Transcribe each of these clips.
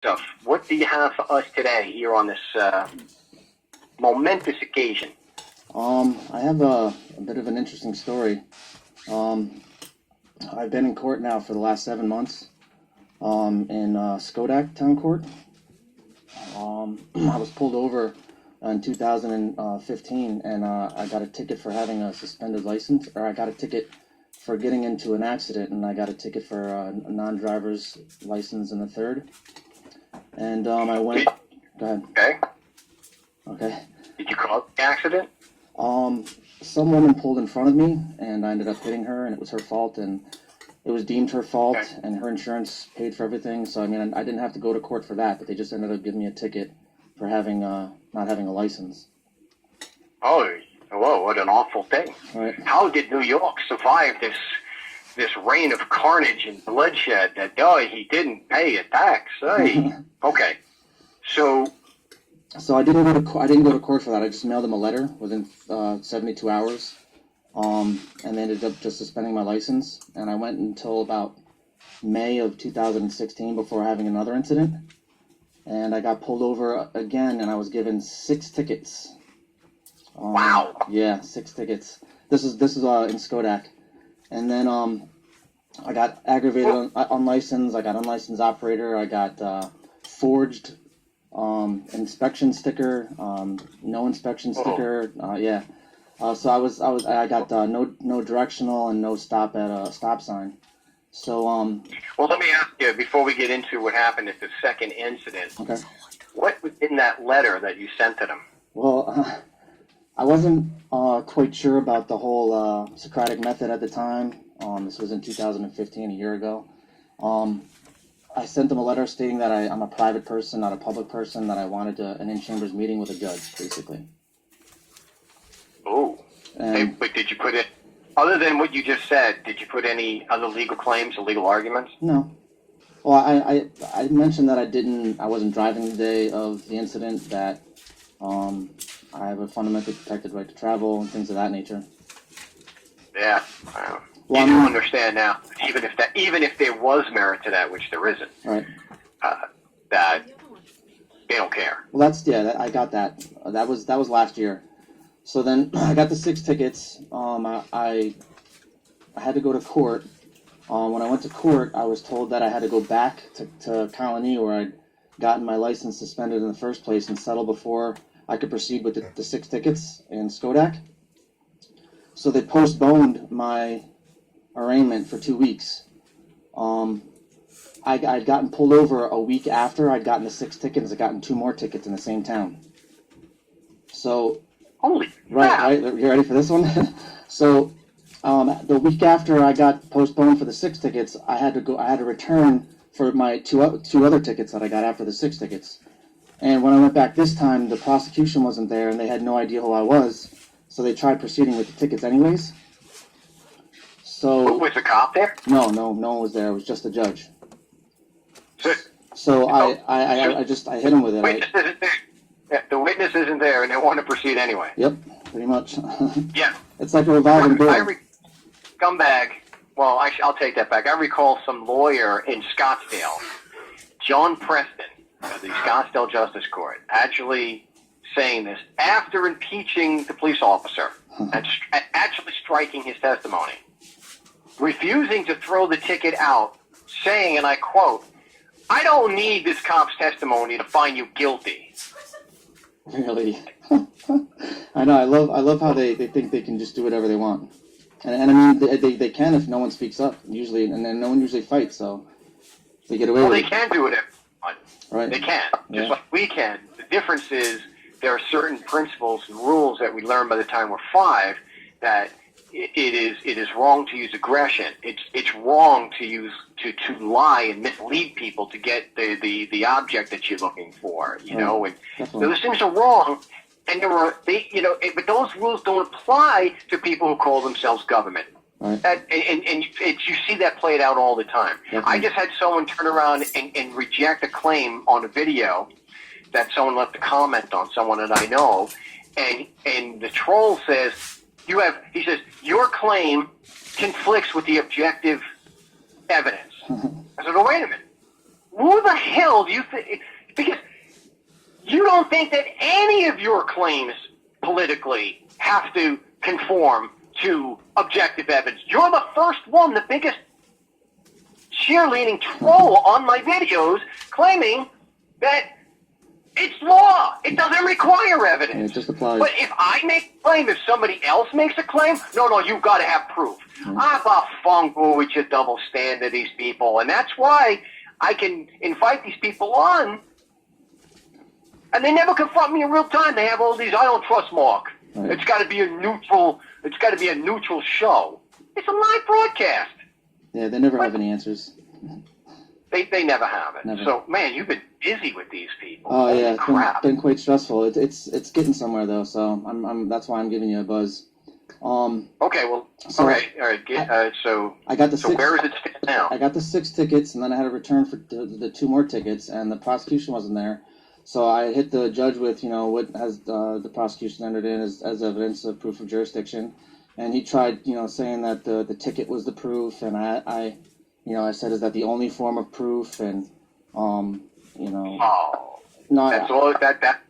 stuff. What do you have for us today here on this momentous occasion? I have a bit of an interesting story. I've been in court now for the last 7 months in Skodak Town Court. I was pulled over in 2015 and I got a ticket for having a suspended license, or I got a ticket for getting into an accident, and I got a ticket for a non-driver's license in the third. And I went. Go ahead. Okay. Okay. Did you cause the accident? Some woman pulled in front of me, and I ended up hitting her, and it was her fault, and it was deemed her fault, Okay. and her insurance paid for everything. So I mean, I didn't have to go to court for that, but they just ended up giving me a ticket for having not having a license. Oh, whoa! What an awful thing. Right. How did New York survive this reign of carnage and bloodshed? That he didn't pay a tax. Hey. Okay. So I didn't go to court for that. I just mailed them a letter within 72 hours, and they ended up just suspending my license. And I went until about May of 2016 before having another incident, and I got pulled over again, and I was given 6 tickets. Wow. Yeah, 6 tickets. This is in Skodak, and then I got aggravated unlicensed. I got unlicensed operator. I got forged inspection sticker, no inspection sticker. Yeah. So I got no directional and no stop at a stop sign. So Well, let me ask you before we get into what happened at the second incident. Okay. What was in that letter that you sent to them? Well, I wasn't quite sure about the whole Socratic method at the time. This was in 2015, a year ago. I sent them a letter stating that I'm a private person, not a public person, that I wanted an in-chambers meeting with a judge, basically. Oh. But did you put it, other than what you just said, did you put any other legal claims or legal arguments? No. Well, I mentioned that I wasn't driving the day of the incident, that I have a fundamentally protected right to travel and things of that nature. Yeah. Wow. Well, you do understand now, even if there was merit to that, which there isn't, right? That they don't care. Well, I got that. That was last year. So then I got the 6 tickets. I had to go to court. When I went to court, I was told that I had to go back to Colony, where I'd gotten my license suspended in the first place, and settle before I could proceed with the 6 tickets in Skodak. So they postponed my arraignment for 2 weeks. I'd gotten pulled over a week after I'd gotten the 6 tickets. I'd gotten 2 more tickets in the same town. So, holy right, you ready for this one? So, the week after I got postponed for the 6 tickets, I had to return for my two other tickets that I got after the 6 tickets. And when I went back this time, the prosecution wasn't there, and they had no idea who I was. So they tried proceeding with the tickets anyways. So was the cop there? No one was there. It was just the judge. So I hit him with it. Witness isn't there. Yeah, the witness isn't there, and they want to proceed anyway. Yep, pretty much. Yeah. It's like a revolving door. Scumbag. Well, I'll take that back. I recall some lawyer in Scottsdale, John Preston, of the Scottsdale Justice Court, actually saying this after impeaching the police officer and actually striking his testimony, refusing to throw the ticket out, saying, and I quote, "I don't need this cop's testimony to find you guilty." Really? I know. I love how they think they can just do whatever they want, and I mean they can if no one speaks up usually, and then no one usually fights, so they get away with it. Well, they can do it if right. They can, just like we can. The difference is there are certain principles and rules that we learn by the time we're 5 that it is wrong to use aggression. It's wrong to lie and mislead people to get the object that you're looking for. You know, and so those things are wrong. And but those rules don't apply to people who call themselves government. Right. You see that played out all the time. Definitely. I just had someone turn around and reject a claim on a video that someone left a comment on, someone that I know, and the troll says, he says, your claim conflicts with the objective evidence. I said, oh, wait a minute. Who the hell do you think? Because you don't think that any of your claims politically have to conform to objective evidence. You're the first one, the biggest cheerleading troll on my videos, claiming that it's law. It doesn't require evidence. And it just applies. But if I make a claim, if somebody else makes a claim, no, you've got to have proof. I'm a fungo with your double standard, these people. And that's why I can invite these people on, and they never confront me in real time. They have all these, I don't trust Mark. Right. It's got to be a neutral show. It's a live broadcast. Yeah, they never have any answers. They never have it. Never. So, man, you've been busy with these people. Oh Holy yeah, crap. been quite stressful. It's getting somewhere though, so I'm that's why I'm giving you a buzz. Okay, well, So, all right. So I got the so six, where is it stand now? I got the 6 tickets, and then I had to return for the 2 more tickets, and the prosecution wasn't there. So I hit the judge with, what has the prosecution entered in as evidence of proof of jurisdiction, and he tried, saying that the ticket was the proof, and I said, is that the only form of proof, and Oh, no, that's all that.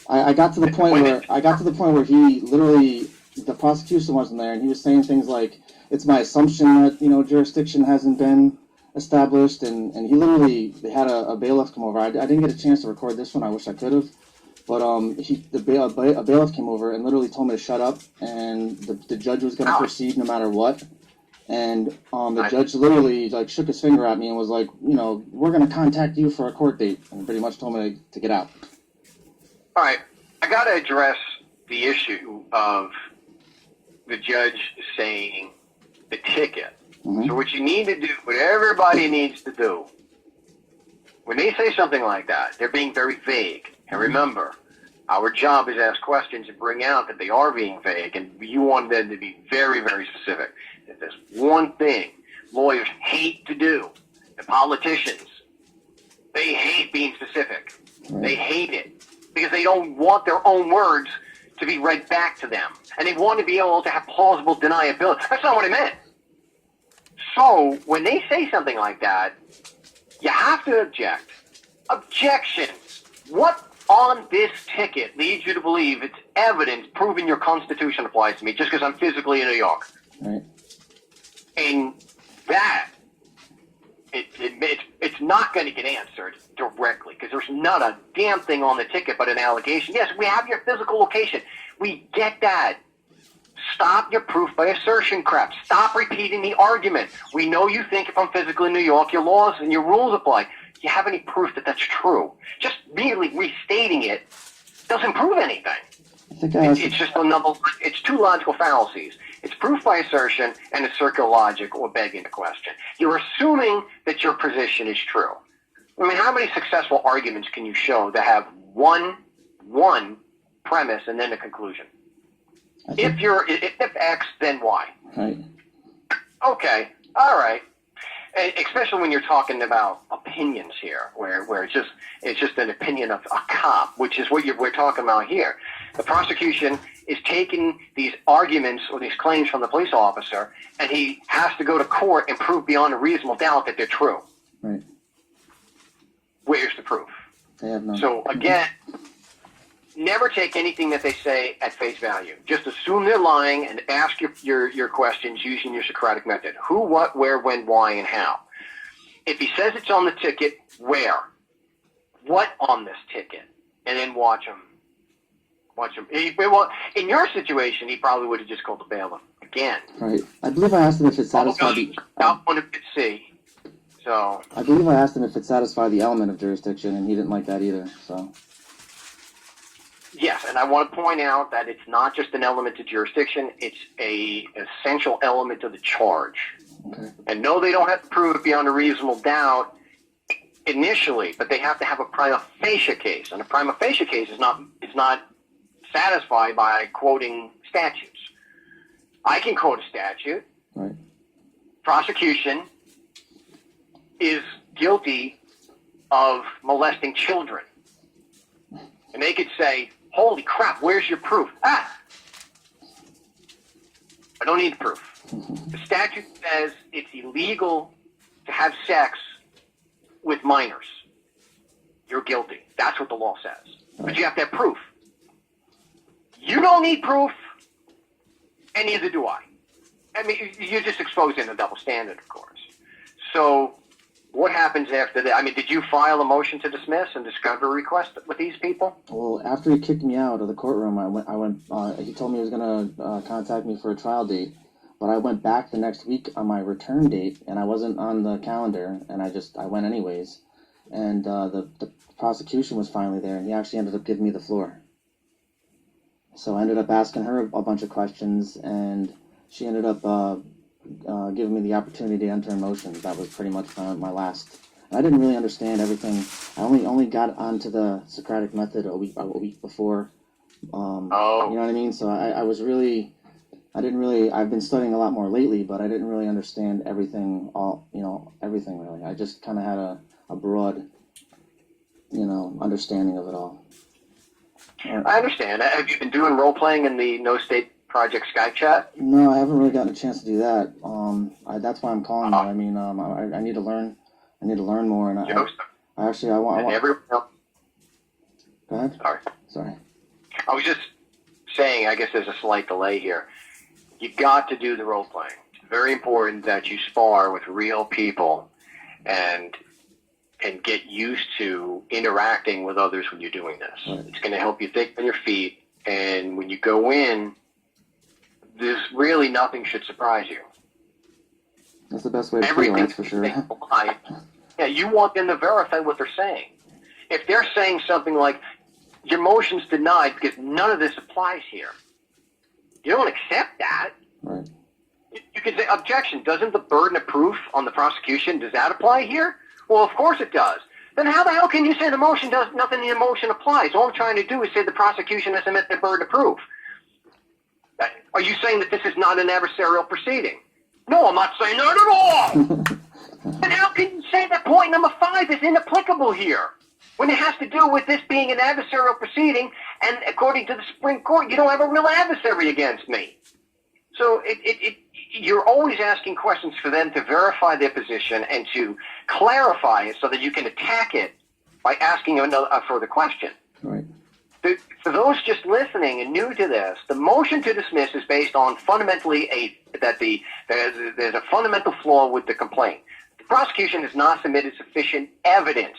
I got to the point where he literally, the prosecution wasn't there, and he was saying things like, it's my assumption that jurisdiction hasn't been established, and he literally, they had a bailiff come over. I didn't get a chance to record this one. I wish I could have, but a bailiff came over and literally told me to shut up, and the judge was going to proceed no matter what. And the judge literally shook his finger at me and was like, we're going to contact you for a court date, and pretty much told me to get out. All right, I got to address the issue of the judge saying the ticket. Mm-hmm. So what you need to do, what everybody needs to do, when they say something like that, they're being very vague. And remember, our job is to ask questions and bring out that they are being vague, and you want them to be very, very specific. If there's one thing lawyers hate to do, the politicians, they hate being specific. Right. They hate it because they don't want their own words to be read back to them. And they want to be able to have plausible deniability. That's not what I meant. So when they say something like that, you have to object. Objection. What on this ticket leads you to believe it's evidence proving your Constitution applies to me just because I'm physically in New York? Right. And that, it's not going to get answered directly because there's not a damn thing on the ticket but an allegation. Yes, we have your physical location. We get that. Stop your proof by assertion crap. Stop repeating the argument. We know you think if I'm physically in New York, your laws and your rules apply. Do you have any proof that that's true? Just merely restating it doesn't prove anything. It's just it's 2 logical fallacies. It's proof by assertion and it's circular logic or begging the question. You're assuming that your position is true. I mean, how many successful arguments can you show that have one premise and then a conclusion? If X, then Y. Right. Okay. All right. And especially when you're talking about opinions here, where it's just an opinion of a cop, which is what we're talking about here. The prosecution is taking these arguments or these claims from the police officer, and he has to go to court and prove beyond a reasonable doubt that they're true. Right. Where's the proof? They have none. So again, never take anything that they say at face value. Just assume they're lying and ask your questions using your Socratic method. Who, what, where, when, why, and how. If he says it's on the ticket, where? What on this ticket? And then watch him. In your situation, he probably would have just called the bailiff again. Right. I believe I asked him if it satisfied the... So I believe I asked him if it satisfied the element of jurisdiction, and he didn't like that either, so... Yes, and I want to point out that it's not just an element of jurisdiction, it's a essential element of the charge. Okay. And no, they don't have to prove it beyond a reasonable doubt initially, but they have to have a prima facie case. And a prima facie case is not satisfied by quoting statutes. I can quote a statute. Right. Prosecution is guilty of molesting children. And they could say, holy crap, where's your proof? I don't need proof. The statute says it's illegal to have sex with minors, you're guilty. That's what the law says. But you have to have proof. You don't need proof, and neither do I. I mean, you're just exposing a double standard, of course. So what happens after that? I mean, did you file a motion to dismiss and discovery request with these people? Well, after he kicked me out of the courtroom, he told me he was going to contact me for a trial date. But I went back the next week on my return date, and I wasn't on the calendar, and I went anyways. And the prosecution was finally there, and he actually ended up giving me the floor. So I ended up asking her a bunch of questions, and she ended up giving me the opportunity to enter a motion. That was pretty much my last. I didn't really understand everything. I only got onto the Socratic method a week before. You know what I mean? So I've been studying a lot more lately, but I didn't really understand everything really. I just kind of had a broad, understanding of it all. I understand. Have you been doing role-playing in the No State Project Skype chat? No, I haven't really gotten a chance to do that. That's why I'm calling you. I mean, I need to learn. I need to learn more, and I want. Go ahead. Sorry. I was just saying. I guess there's a slight delay here. You got to do the role-playing. It's very important that you spar with real people, and get used to interacting with others when you're doing this. Right. It's going to help you think on your feet, and when you go in, there's really nothing should surprise you. That's the best way to feel, that's for sure. Yeah, you want them to verify what they're saying. If they're saying something like, your motion's denied because none of this applies here, you don't accept that. Right. You can say, objection, doesn't the burden of proof on the prosecution, does that apply here? Well, of course it does. Then how the hell can you say the motion does nothing in the motion applies? All I'm trying to do is say the prosecution has met their burden of proof. Are you saying that this is not an adversarial proceeding? No, I'm not saying that at all. Then how can you say that point number 5 is inapplicable here when it has to do with this being an adversarial proceeding, and according to the Supreme Court, you don't have a real adversary against me? So you're always asking questions for them to verify their position and to clarify it so that you can attack it by asking a further question. Right. For those just listening and new to this, the motion to dismiss is based on fundamentally there's a fundamental flaw with the complaint. The prosecution has not submitted sufficient evidence.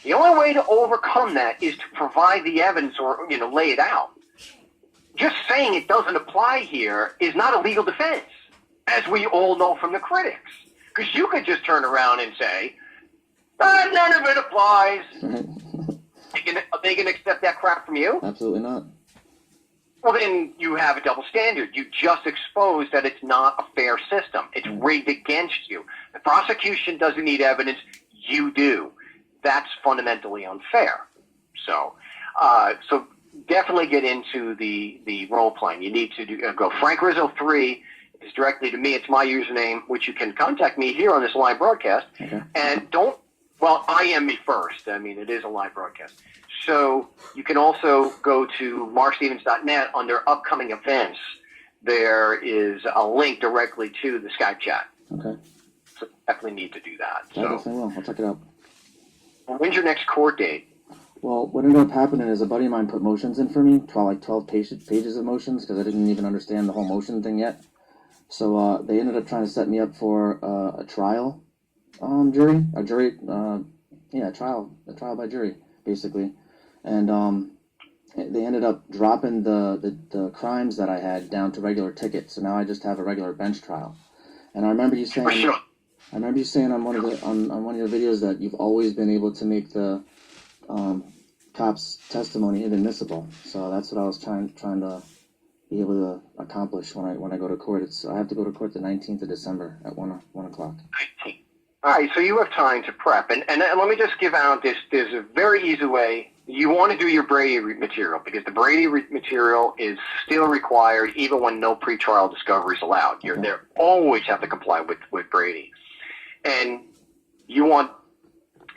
The only way to overcome that is to provide the evidence or lay it out. Just saying it doesn't apply here is not a legal defense, as we all know from the critics. Because you could just turn around and say, none of it applies. Are they going to accept that crap from you? Absolutely not. Well, then you have a double standard. You just exposed that it's not a fair system. It's rigged against you. The prosecution doesn't need evidence. You do. That's fundamentally unfair. So definitely get into the role playing. You need to go. Frank Rizzo 3 is directly to me. It's my username, which you can contact me here on this live broadcast. Okay. And I am me first. I mean, it is a live broadcast. So you can also go to markstevens.net under upcoming events. There is a link directly to the Skype chat. Okay. So definitely need to do that. I definitely will. I'll check it out. When's your next court date? Well, what ended up happening is a buddy of mine put motions in for me, 12 pages of motions, because I didn't even understand the whole motion thing yet. So they ended up trying to set me up for a trial a trial by jury, basically. And they ended up dropping the crimes that I had down to regular tickets, so now I just have a regular bench trial. And I remember you saying, on one of your videos that you've always been able to make the cop's testimony inadmissible. So that's what I was trying to be able to accomplish when I go to court. I have to go to court the 19th of December at 1 o'clock. 19th. All right, so you have time to prep. And let me just give out this. There's a very easy way. You want to do your Brady material because the Brady material is still required even when no pretrial discovery is allowed. You're there. Always have to comply with Brady. And you want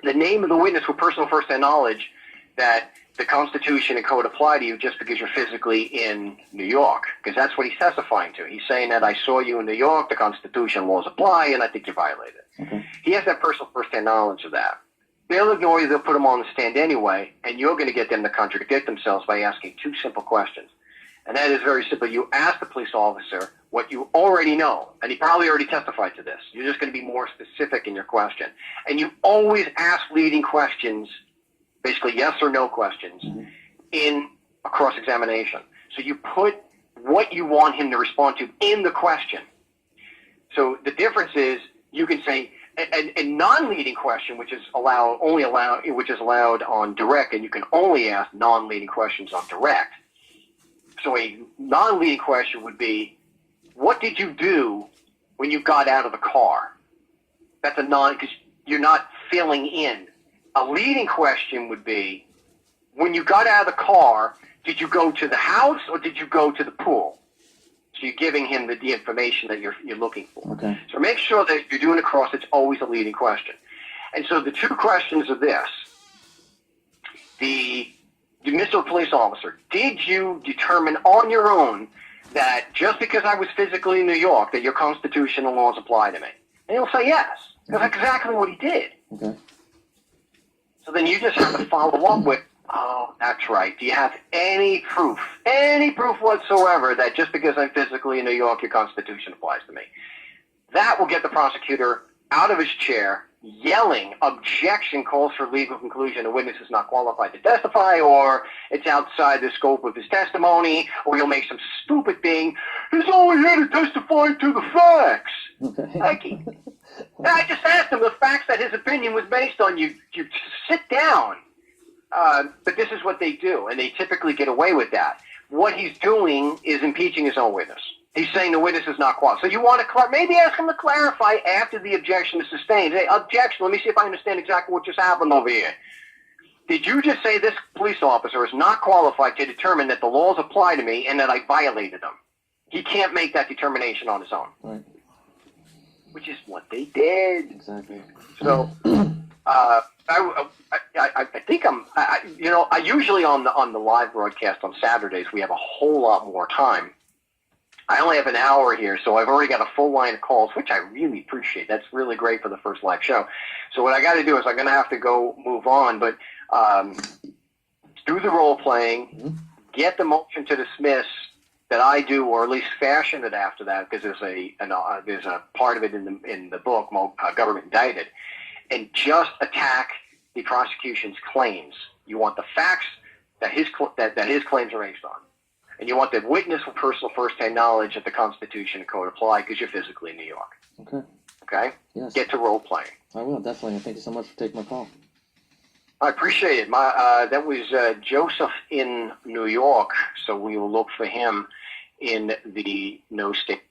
the name of the witness with personal first-hand knowledge that the Constitution and Code apply to you just because you're physically in New York, because that's what he's testifying to. He's saying that I saw you in New York, the Constitution laws apply, and I think you violated it. Okay. He has that personal first-hand knowledge of that. They'll ignore you. They'll put them on the stand anyway, and you're going to get them to contradict themselves by asking two simple questions. And that is very simple. You ask the police officer what you already know, and he probably already testified to this. You're just going to be more specific in your question. And you always ask leading questions, basically yes or no questions, in a cross-examination. So you put what you want him to respond to in the question. So the difference is you can say a non-leading question, which is allowed on direct, and you can only ask non-leading questions on direct. So a non-leading question would be, what did you do when you got out of the car? That's a because you're not filling in. A leading question would be, when you got out of the car, did you go to the house or did you go to the pool? So you're giving him the information that you're looking for. Okay. So make sure that you're doing it across, it's always a leading question. And so the two questions are this. The Mr. Police Officer, did you determine on your own that just because I was physically in New York that your constitutional laws apply to me? And he'll say yes. That's exactly what he did. Okay. So then you just have to follow up with, oh, that's right. Do you have any proof whatsoever that just because I'm physically in New York, your Constitution applies to me? That will get the prosecutor out of his chair, yelling, objection, calls for legal conclusion, a witness is not qualified to testify, or it's outside the scope of his testimony, or he'll make some stupid thing, he's only here to testify to the facts. Okay. I just asked him the facts that his opinion was based on. You sit down. But this is what they do, and they typically get away with that. What he's doing is impeaching his own witness. He's saying the witness is not qualified. So you want to maybe ask him to clarify after the objection is sustained. Say, objection, let me see if I understand exactly what just happened over here. Did you just say this police officer is not qualified to determine that the laws apply to me and that I violated them? He can't make that determination on his own. Right. Which is what they did. Exactly. So, I think I usually on the live broadcast on Saturdays, we have a whole lot more time. I only have an hour here, so I've already got a full line of calls, which I really appreciate. That's really great for the first live show. So what I got to do is I'm going to have to go move on, but do the role playing, get the motion to dismiss that I do, or at least fashion it after that, because there's a part of it in the book, Government Indicted, and just attack the prosecution's claims. You want the facts that his claims are based on. And you want the witness with personal first-hand knowledge that the Constitution and Code apply because you're physically in New York. Okay. Okay? Yes. Get to role-playing. I will, definitely. Thank you so much for taking my call. I appreciate it. That was Joseph in New York, so we will look for him in the no state